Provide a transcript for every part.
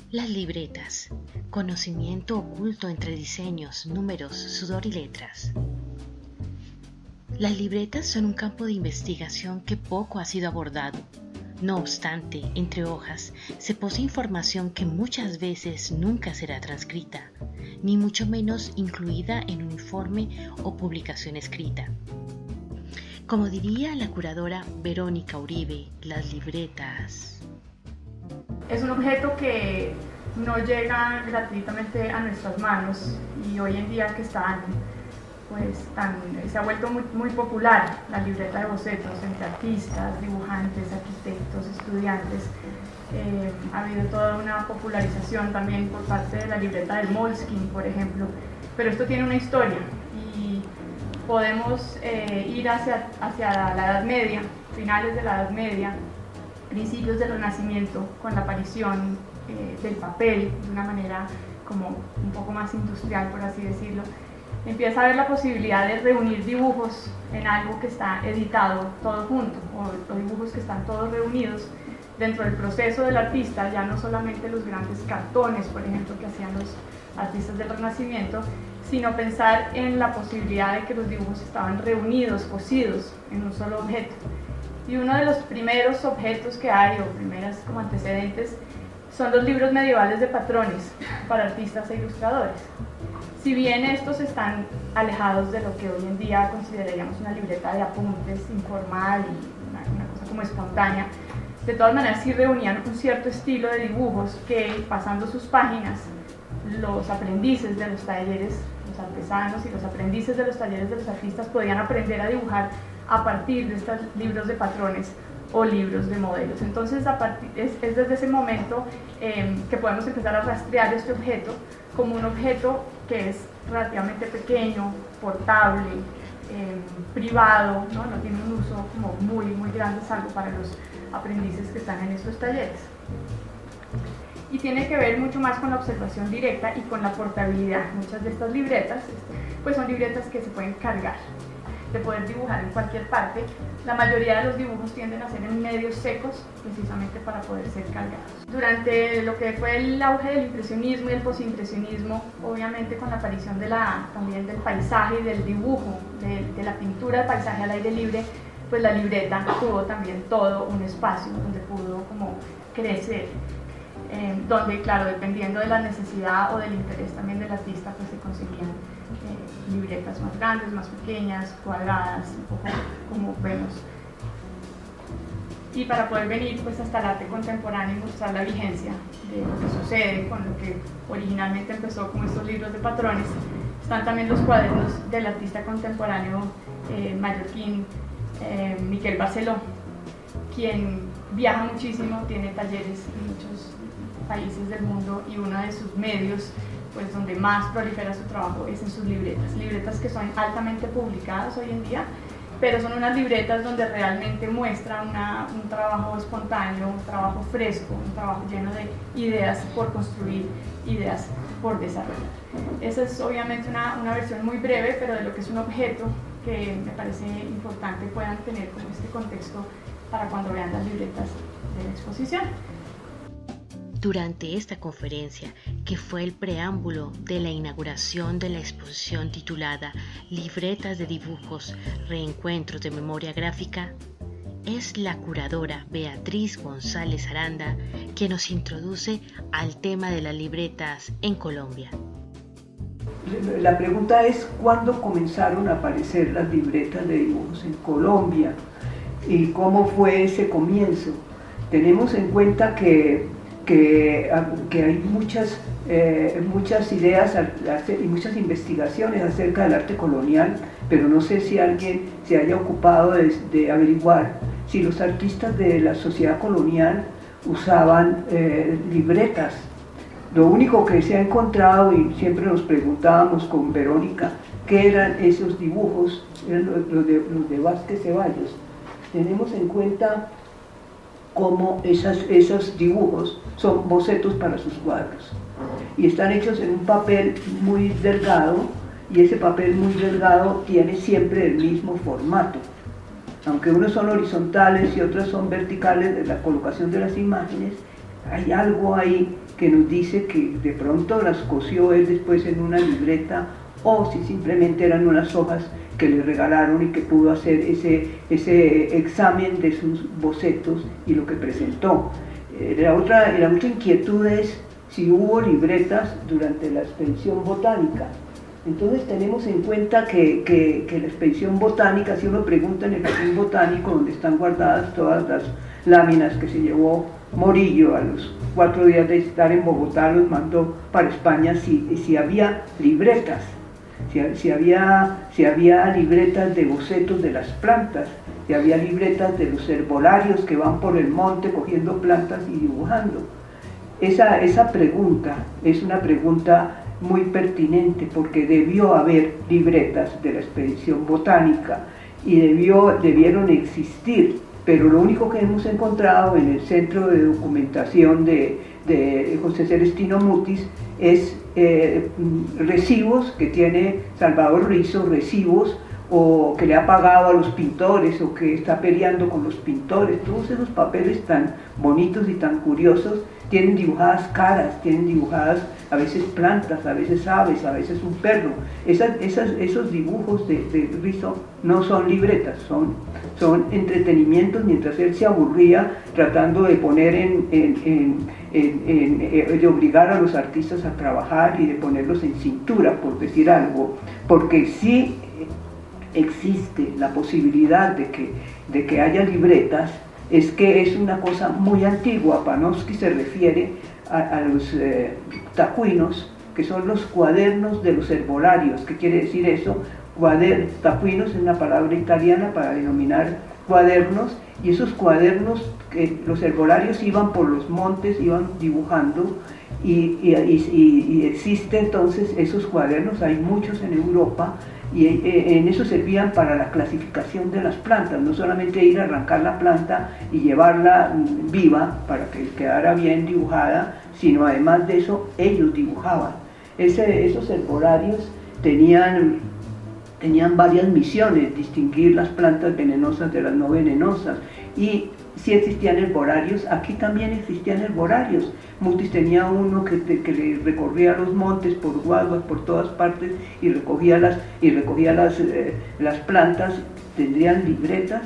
Las libretas, conocimiento oculto entre diseños, números, sudor y letras. Las libretas son un campo de investigación que poco ha sido abordado. No obstante, entre hojas se posee información que muchas veces nunca será transcrita, ni mucho menos incluida en un informe o publicación escrita. Como diría la curadora Verónica Uribe, las libretas es un objeto que no llega gratuitamente a nuestras manos y hoy en día que se ha vuelto muy popular la libreta de bocetos entre artistas, dibujantes, arquitectos, estudiantes. Ha habido toda una popularización también por parte de la libreta del Moleskine, por ejemplo, pero esto tiene una historia y podemos ir hacia la Edad Media, finales de la Edad Media, principios del Renacimiento, con la aparición del papel de una manera como un poco más industrial, por así decirlo. Empieza a haber la posibilidad de reunir dibujos en algo que está editado todo junto, o dibujos que están todos reunidos dentro del proceso del artista, ya no solamente los grandes cartones, por ejemplo, que hacían los artistas del Renacimiento, sino pensar en la posibilidad de que los dibujos estaban reunidos, cosidos en un solo objeto. Y uno de los primeros objetos que hay, o primeras como antecedentes, son los libros medievales de patrones para artistas e ilustradores. Si bien estos están alejados de lo que hoy en día consideraríamos una libreta de apuntes informal y una cosa como espontánea, de todas maneras sí reunían un cierto estilo de dibujos que, pasando sus páginas, los aprendices de los talleres, los artesanos y los aprendices de los talleres de los artistas podían aprender a dibujar a partir de estos libros de patrones o libros de modelos. Entonces es desde ese momento que podemos empezar a rastrear este objeto como un objeto que es relativamente pequeño, portable, privado, ¿no? No tiene un uso como muy grande, salvo para los aprendices que están en estos talleres. Y tiene que ver mucho más con la observación directa y con la portabilidad. Muchas de estas libretas pues son libretas que se pueden cargar, de poder dibujar en cualquier parte. La mayoría de los dibujos tienden a ser en medios secos, precisamente para poder ser cargados. Durante lo que fue el auge del impresionismo y el posimpresionismo, obviamente con la aparición también del paisaje y del dibujo, de la pintura del paisaje al aire libre, pues la libreta tuvo también todo un espacio donde pudo como crecer, donde, claro, dependiendo de la necesidad o del interés también del artista, pues se conseguían libretas más grandes, más pequeñas, cuadradas, un poco como vemos. Y para poder venir pues hasta el arte contemporáneo y mostrar la vigencia de lo que sucede con lo que originalmente empezó como estos libros de patrones, están también los cuadernos del artista contemporáneo mallorquín Miquel Barceló, quien viaja muchísimo, tiene talleres en muchos países del mundo y uno de sus medios pues donde más prolifera su trabajo es en sus libretas que son altamente publicadas hoy en día, pero son unas libretas donde realmente muestra un trabajo espontáneo, un trabajo fresco, un trabajo lleno de ideas por construir, ideas por desarrollar. Esa es obviamente una versión muy breve, pero de lo que es un objeto que me parece importante puedan tener como este contexto para cuando vean las libretas de la exposición. Durante esta conferencia, que fue el preámbulo de la inauguración de la exposición titulada Libretas de dibujos, reencuentros de memoria gráfica, es la curadora Beatriz González Aranda quien nos introduce al tema de las libretas en Colombia. La pregunta es ¿cuándo comenzaron a aparecer las libretas de dibujos en Colombia? ¿Y cómo fue ese comienzo? Tenemos en cuenta que hay muchas ideas y muchas investigaciones acerca del arte colonial, pero no sé si alguien se haya ocupado de averiguar si los artistas de la sociedad colonial usaban libretas. Lo único que se ha encontrado, y siempre nos preguntábamos con Verónica, ¿qué eran esos dibujos? Eran los de Vázquez Ceballos. Tenemos en cuenta cómo esos dibujos son bocetos para sus cuadros y están hechos en un papel muy delgado, y ese papel muy delgado tiene siempre el mismo formato, aunque unos son horizontales y otros son verticales de la colocación de las imágenes. hay algo ahí que nos dice que de pronto las cosió él después en una libreta, o si simplemente eran unas hojas que le regalaron y que pudo hacer ese examen de sus bocetos y lo que presentó. La otra inquietud es si hubo libretas durante la expedición botánica. Entonces tenemos en cuenta que la expedición botánica, si uno pregunta en el jardín botánico donde están guardadas todas las láminas que se llevó Morillo a los 4 días de estar en Bogotá, los mandó para España, si había libretas, si había libretas de bocetos de las plantas, si había libretas de los herbolarios que van por el monte cogiendo plantas y dibujando. Esa pregunta es una pregunta muy pertinente, porque debió haber libretas de la expedición botánica y debieron existir, pero lo único que hemos encontrado en el Centro de Documentación de José Celestino Mutis es recibos que tiene Salvador Rizo, recibos o que le ha pagado a los pintores o que está peleando con los pintores. Todos esos papeles tan bonitos y tan curiosos tienen dibujadas caras, tienen dibujadas a veces plantas, a veces aves, a veces un perro. Esos dibujos de Rizo no son libretas, son entretenimientos mientras él se aburría tratando de poner de obligar a los artistas a trabajar y de ponerlos en cintura, por decir algo, porque sí existe la posibilidad de que haya libretas. Es que es una cosa muy antigua. Panofsky se refiere a los tacuinos, que son los cuadernos de los herbolarios. ¿Qué quiere decir eso? Tacuinos es una palabra italiana para denominar cuadernos, y esos cuadernos, los herbolarios iban por los montes, iban dibujando, y existen entonces esos cuadernos, hay muchos en Europa, y en eso servían para la clasificación de las plantas, no solamente ir a arrancar la planta y llevarla viva para que quedara bien dibujada, sino además de eso ellos dibujaban. Esos herbolarios tenían varias misiones: distinguir las plantas venenosas de las no venenosas, y si existían herbolarios, aquí también existían herbolarios. Mutis tenía uno que le recorría los montes por Guaduas, por todas partes, y recogía las plantas. Tendrían libretas.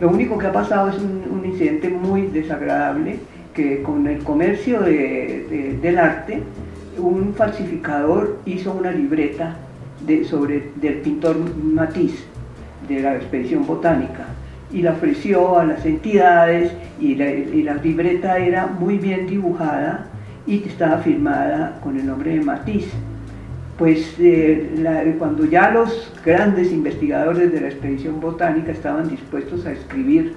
Lo único que ha pasado es un incidente muy desagradable, que con el comercio del arte, un falsificador hizo una libreta del pintor Matisse, de la expedición botánica, y la ofreció a las entidades, y la libreta era muy bien dibujada y estaba firmada con el nombre de Matisse. Pues cuando ya los grandes investigadores de la expedición botánica estaban dispuestos a escribir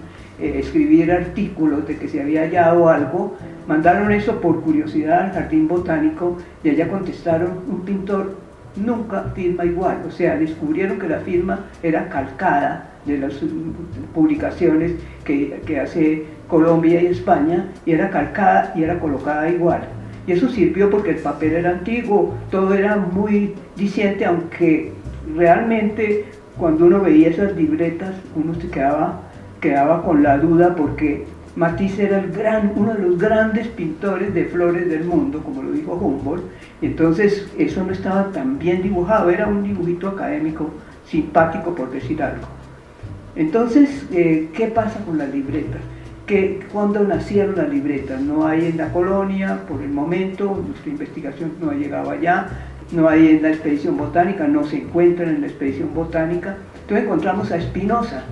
artículos de que se había hallado algo, mandaron eso por curiosidad al jardín botánico, y allá contestaron: un pintor nunca firma igual. O sea, descubrieron que la firma era calcada de las publicaciones que hace Colombia y España, y era calcada y era colocada igual. Y eso sirvió porque el papel era antiguo, todo era muy diciente, aunque realmente cuando uno veía esas libretas uno se quedaba con la duda, porque Matisse era uno de los grandes pintores de flores del mundo, como lo dijo Humboldt, y entonces eso no estaba tan bien dibujado, era un dibujito académico simpático, por decir algo. Entonces, ¿qué pasa con las libretas? ¿Cuándo nacieron las libretas? No hay en la colonia, por el momento, nuestra investigación no ha llegado allá, no hay en la expedición botánica, no se encuentran en la expedición botánica. Entonces encontramos a Spinoza.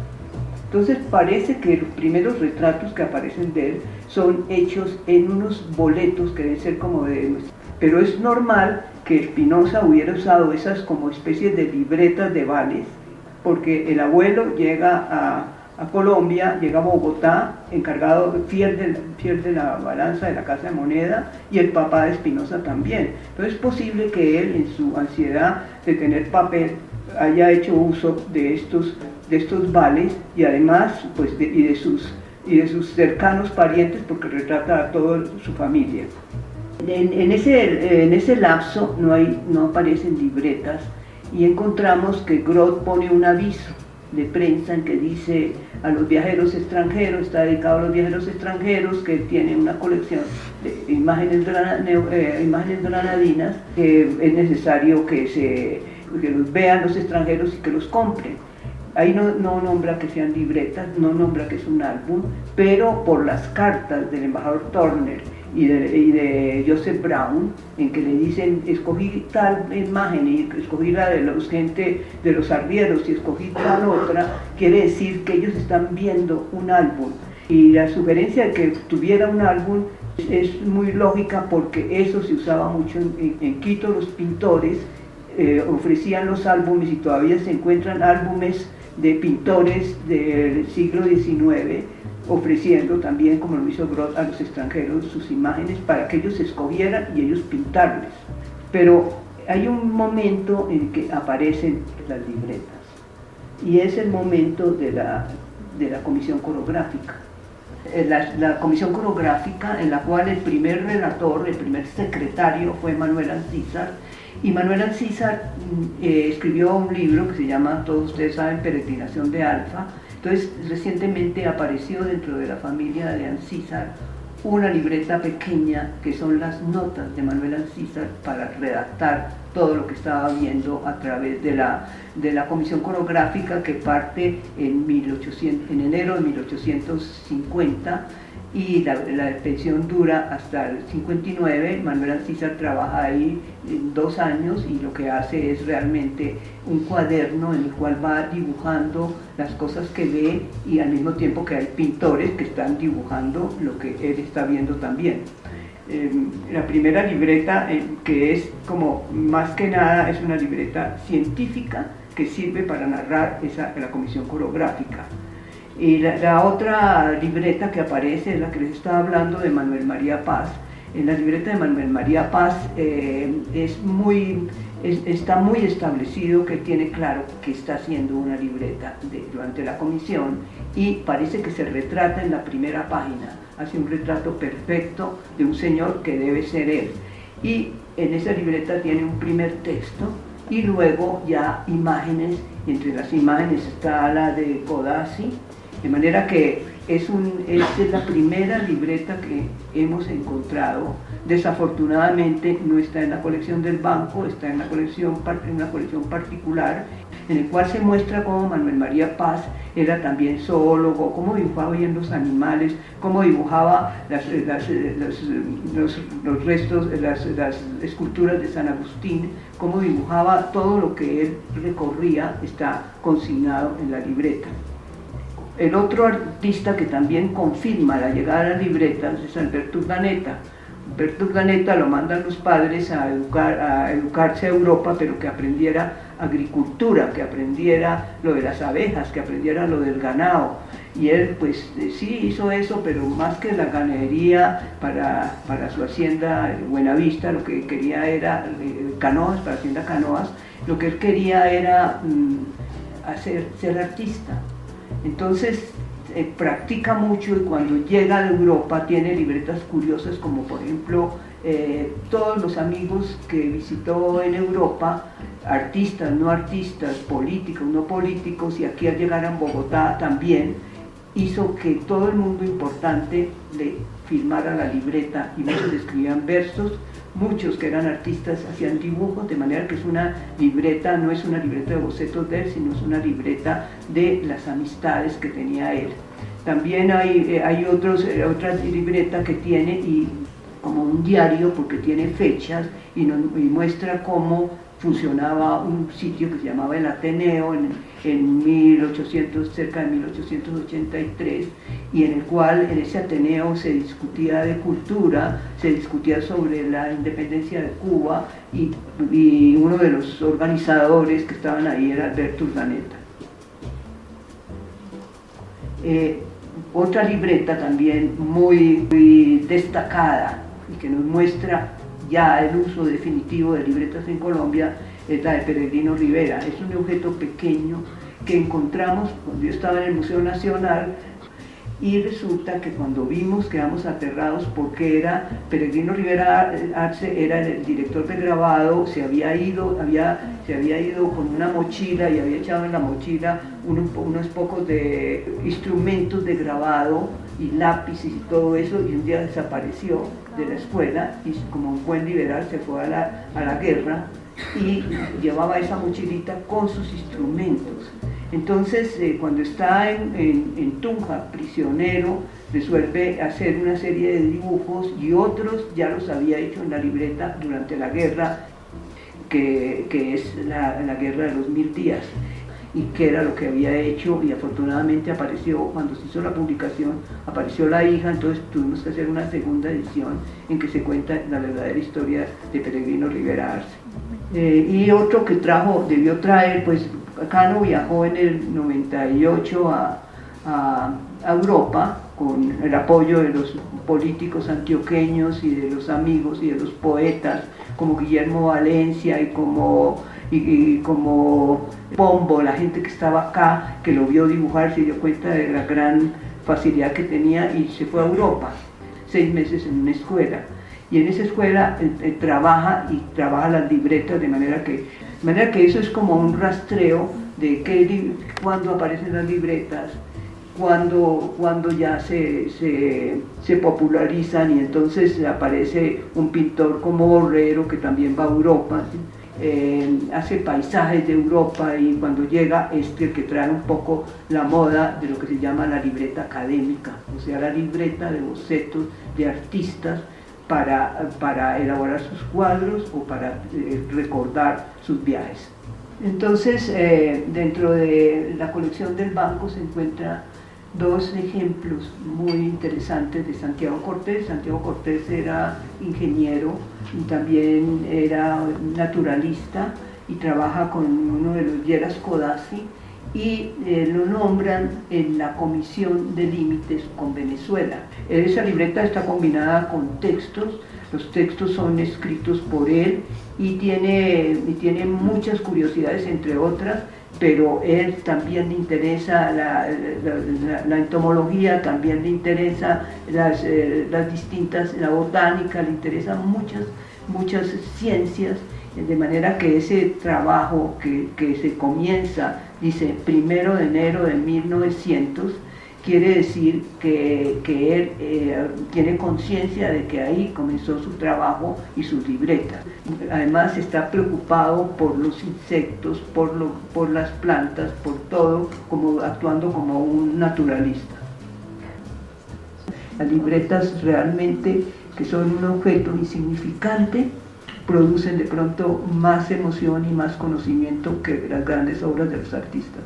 Entonces parece que los primeros retratos que aparecen de él son hechos en unos boletos que deben ser como pero es normal que Spinoza hubiera usado esas como especies de libretas de vales, porque el abuelo llega a Colombia, llega a Bogotá, fiel de la balanza de la Casa de Moneda, y el papá de Spinoza también. Entonces es posible que él, en su ansiedad de tener papel, haya hecho uso de estos vales, y además pues de sus cercanos parientes, porque retrata a toda su familia. En ese lapso no aparecen libretas, y encontramos que Groth pone un aviso de prensa en que dice a los viajeros extranjeros, está dedicado a los viajeros extranjeros, que tiene una colección de imágenes granadinas, que es necesario que los vean los extranjeros y que los compren. Ahí no nombra que sean libretas, no nombra que es un álbum, pero por las cartas del embajador Turner y de Joseph Brown, en que le dicen, escogí tal imagen y escogí la de los arrieros y escogí tal otra, quiere decir que ellos están viendo un álbum. Y la sugerencia de que tuviera un álbum es muy lógica, porque eso se usaba mucho en Quito. Los pintores ofrecían los álbumes, y todavía se encuentran álbumes de pintores del siglo XIX, ofreciendo también, como lo hizo Groth, a los extranjeros sus imágenes para que ellos escogieran y ellos pintarles. Pero hay un momento en que aparecen las libretas, y es el momento de la comisión coreográfica. La comisión coreográfica, en la cual el primer relator, el primer secretario fue Manuel Ancísar, y Manuel Ancísar escribió un libro que se llama, todos ustedes saben, Peregrinación de Alfa. Entonces, recientemente apareció dentro de la familia de Ancísar una libreta pequeña, que son las notas de Manuel Ancísar para redactar todo lo que estaba viendo a través de la comisión coreográfica, que parte en enero de 1850, y la expedición dura hasta el 59. Manuel Ancísar trabaja ahí 2 años, y lo que hace es realmente un cuaderno en el cual va dibujando las cosas que ve, y al mismo tiempo que hay pintores que están dibujando lo que él está viendo también. La primera libreta, que es como más que nada es una libreta científica que sirve para narrar la comisión coreográfica. Y la otra libreta que aparece es la que les estaba hablando, de Manuel María Paz. En la libreta de Manuel María Paz está muy establecido que tiene claro que está haciendo una libreta durante la comisión, y parece que se retrata en la primera página, hace un retrato perfecto de un señor que debe ser él. Y en esa libreta tiene un primer texto, y luego ya imágenes. Entre las imágenes está la de Codazzi, de manera que esta es la primera libreta que hemos encontrado. Desafortunadamente no está en la colección del banco, está en una colección particular, en el cual se muestra cómo Manuel María Paz era también zoólogo, cómo dibujaba bien los animales, cómo dibujaba los restos, las esculturas de San Agustín, cómo dibujaba todo lo que él recorría. Está consignado en la libreta. El otro artista que también confirma la llegada de las libretas es Alberto Urdaneta. Alberto Urdaneta lo mandan los padres a educarse a Europa, pero que aprendiera agricultura, que aprendiera lo de las abejas, que aprendiera lo del ganado. Y él pues sí hizo eso, pero más que la ganadería para su hacienda Buenavista, lo que quería era canoas, para hacienda Canoas, lo que él quería era ser artista. Entonces practica mucho, y cuando llega de Europa tiene libretas curiosas, como por ejemplo todos los amigos que visitó en Europa, artistas, no artistas, políticos, no políticos, y aquí al llegar a Bogotá también hizo que todo el mundo importante le firmara la libreta, y muchos escribían versos, muchos que eran artistas hacían dibujos, de manera que es una libreta, no es una libreta de bocetos de él, sino es una libreta de las amistades que tenía él. También hay otras libretas que tiene como un diario, porque tiene fechas y muestra cómo funcionaba un sitio que se llamaba el Ateneo cerca de 1883, y en el cual en ese Ateneo se discutía de cultura, se discutía sobre la independencia de Cuba, y uno de los organizadores que estaban ahí era Alberto Urdaneta. Otra libreta también muy destacada y que nos muestra ya el uso definitivo de libretas en Colombia es la de Peregrino Rivera. Es un objeto pequeño que encontramos cuando yo estaba en el Museo Nacional, y resulta que cuando vimos quedamos aterrados porque era Peregrino Rivera Arce, era el director de grabado, se había ido con una mochila y había echado en la mochila unos pocos de instrumentos de grabado y lápices y todo eso, y un día desapareció de la escuela y como un buen liberal se fue a la guerra y llevaba esa mochilita con sus instrumentos. Entonces, cuando está en Tunja, prisionero, resuelve hacer una serie de dibujos y otros ya los había hecho en la libreta durante la guerra, que es la guerra de los 1000 días, y que era lo que había hecho, y afortunadamente apareció, cuando se hizo la publicación, apareció la hija, entonces tuvimos que hacer una segunda edición en que se cuenta la verdadera historia de Peregrino Rivera Arce. Y otro que debió traer, pues Cano viajó en el 98 a Europa con el apoyo de los políticos antioqueños y de los amigos y de los poetas como Guillermo Valencia y como Pombo, la gente que estaba acá, que lo vio dibujar, se dio cuenta de la gran facilidad que tenía y se fue a Europa, 6 meses en una escuela. Y en esa escuela trabaja las libretas de manera que eso es como un rastreo de cuándo aparecen las libretas, cuando ya se popularizan, y entonces aparece un pintor como Borrero que también va a Europa, hace paisajes de Europa, y cuando llega el que trae un poco la moda de lo que se llama la libreta académica, o sea, la libreta de bocetos de artistas para elaborar sus cuadros o para recordar sus viajes. Entonces, dentro de la colección del banco se encuentran 2 ejemplos muy interesantes de Santiago Cortés. Santiago Cortés era ingeniero y también era naturalista y trabaja con uno de los Lleras Codazzi, y lo nombran en la Comisión de Límites con Venezuela. Esa libreta está combinada con textos, los textos son escritos por él y tiene muchas curiosidades, entre otras, pero él también le interesa la entomología, también le interesa las distintas, la botánica, le interesan muchas ciencias, de manera que ese trabajo que se comienza, dice 1 de enero de 1900, quiere decir que él tiene conciencia de que ahí comenzó su trabajo y sus libretas. Además está preocupado por los insectos, por las plantas, por todo, actuando como un naturalista. Las libretas realmente, que son un objeto insignificante, producen de pronto más emoción y más conocimiento que las grandes obras de los artistas.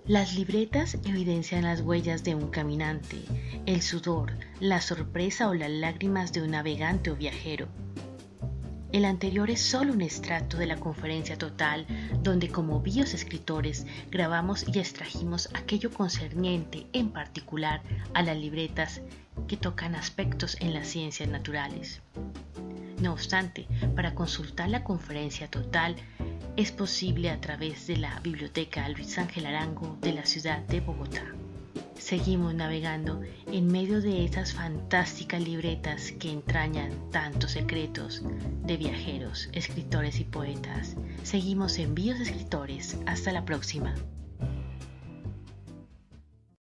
Las libretas evidencian las huellas de un caminante, el sudor, la sorpresa o las lágrimas de un navegante o viajero. El anterior es solo un extracto de la conferencia total, donde como bios escritores grabamos y extrajimos aquello concerniente en particular a las libretas que tocan aspectos en las ciencias naturales. No obstante, para consultar la conferencia total es posible a través de la Biblioteca Luis Ángel Arango de la ciudad de Bogotá. Seguimos navegando en medio de esas fantásticas libretas que entrañan tantos secretos de viajeros, escritores y poetas. Seguimos en Bios Escritores. Hasta la próxima.